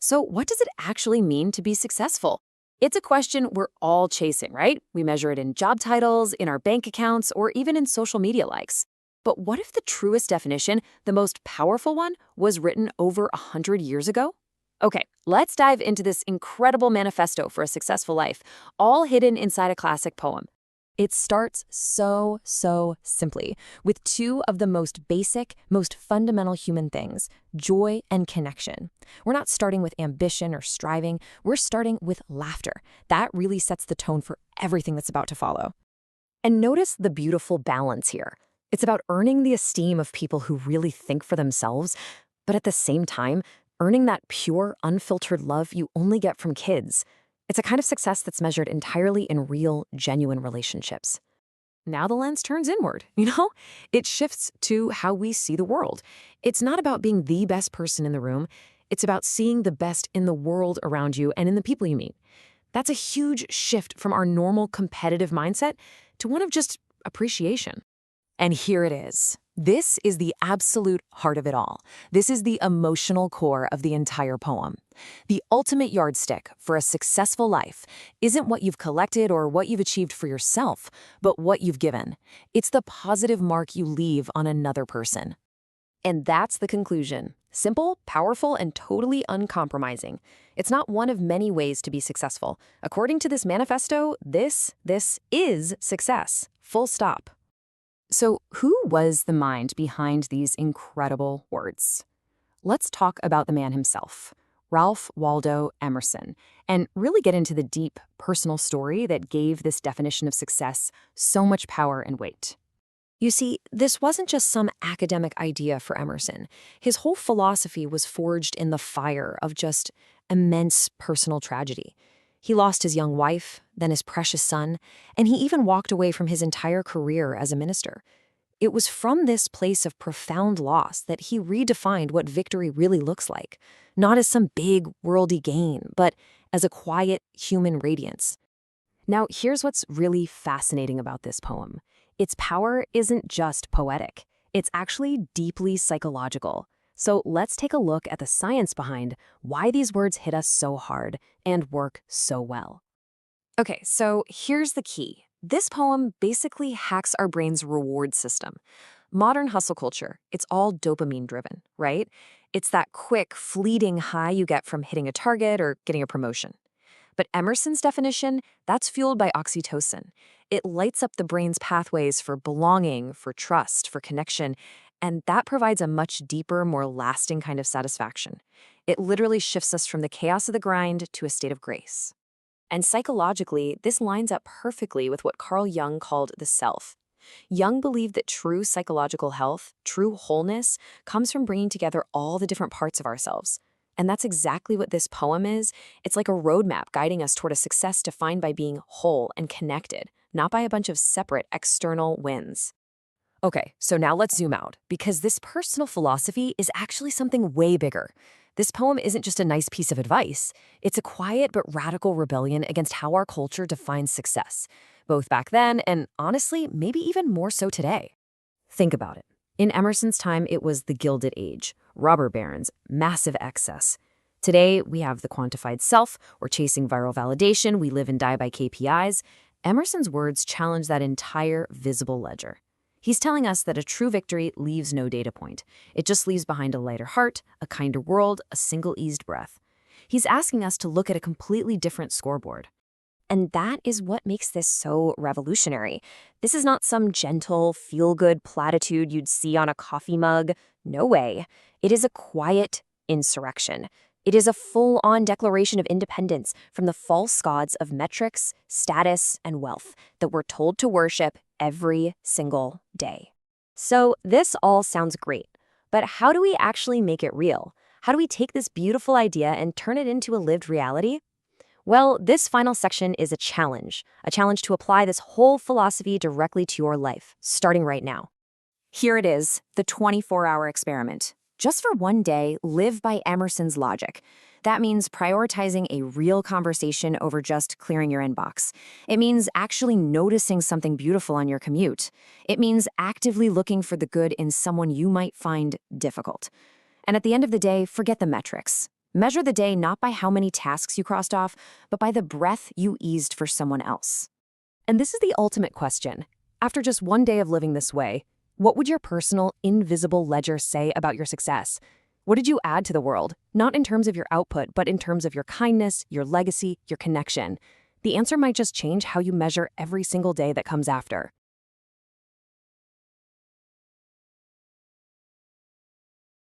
So, what does it actually mean to be successful? It's a question we're all chasing, right? We measure it in job titles, in our bank accounts, or even in social media likes. But what if the truest definition, the most powerful one, was written over 100 years ago? Okay, let's dive into this incredible manifesto for a successful life, all hidden inside a classic poem. It starts so simply with two of the most basic, most fundamental human things, joy and connection. We're not starting with ambition or striving, we're starting with laughter. That really sets the tone for everything that's about to follow. And notice the beautiful balance here. It's about earning the esteem of people who really think for themselves, but at the same time, earning that pure, unfiltered love you only get from kids. It's a kind of success that's measured entirely in real, genuine relationships. Now the lens turns inward, It shifts to how we see the world. It's not about being the best person in the room. It's about seeing the best in the world around you and in the people you meet. That's a huge shift from our normal competitive mindset to one of just appreciation. And here it is. This is the absolute heart of it all. This is the emotional core of the entire poem. The ultimate yardstick for a successful life isn't what you've collected or what you've achieved for yourself, but what you've given. It's the positive mark you leave on another person. And that's the conclusion. Simple, powerful, and totally uncompromising. It's not one of many ways to be successful. According to this manifesto, this is success. Full stop. So who was the mind behind these incredible words? Let's talk about the man himself, Ralph Waldo Emerson, and really get into the deep personal story that gave this definition of success so much power and weight. You see, this wasn't just some academic idea for Emerson. His whole philosophy was forged in the fire of just immense personal tragedy. He lost his young wife, then his precious son, and he even walked away from his entire career as a minister. It was from this place of profound loss that he redefined what victory really looks like, not as some big worldly gain, but as a quiet human radiance. Now, here's what's really fascinating about this poem. Its power isn't just poetic. It's actually deeply psychological. So let's take a look at the science behind why these words hit us so hard and work so well. Okay, so here's the key. This poem basically hacks our brain's reward system. Modern hustle culture, it's all dopamine-driven, right? It's that quick, fleeting high you get from hitting a target or getting a promotion. But Emerson's definition, that's fueled by oxytocin. It lights up the brain's pathways for belonging, for trust, for connection, and that provides a much deeper, more lasting kind of satisfaction. It literally shifts us from the chaos of the grind to a state of grace. And psychologically, this lines up perfectly with what Carl Jung called the self. Jung believed that true psychological health, true wholeness, comes from bringing together all the different parts of ourselves. And that's exactly what this poem is. It's like a roadmap guiding us toward a success defined by being whole and connected, not by a bunch of separate external wins. Okay, so now let's zoom out, because this personal philosophy is actually something way bigger. This poem isn't just a nice piece of advice. It's a quiet but radical rebellion against how our culture defines success, both back then and, honestly, maybe even more so today. Think about it. In Emerson's time, it was the Gilded Age, robber barons, massive excess. Today, we have the quantified self, we're chasing viral validation, we live and die by KPIs. Emerson's words challenge that entire visible ledger. He's telling us that a true victory leaves no data point. It just leaves behind a lighter heart, a kinder world, a single-eased breath. He's asking us to look at a completely different scoreboard. And that is what makes this so revolutionary. This is not some gentle, feel-good platitude you'd see on a coffee mug. No way. It is a quiet insurrection. It is a full-on declaration of independence from the false gods of metrics, status, and wealth that we're told to worship every single day. So this all sounds great, but how do we actually make it real? How do we take this beautiful idea and turn it into a lived reality? Well, this final section is a challenge to apply this whole philosophy directly to your life, starting right now. Here it is, the 24-hour experiment. Just for one day, live by Emerson's logic. That means prioritizing a real conversation over just clearing your inbox. It means actually noticing something beautiful on your commute. It means actively looking for the good in someone you might find difficult. And at the end of the day, forget the metrics. Measure the day not by how many tasks you crossed off, but by the breath you eased for someone else. And this is the ultimate question. After just one day of living this way, what would your personal, invisible ledger say about your success? What did you add to the world? Not in terms of your output, but in terms of your kindness, your legacy, your connection. The answer might just change how you measure every single day that comes after.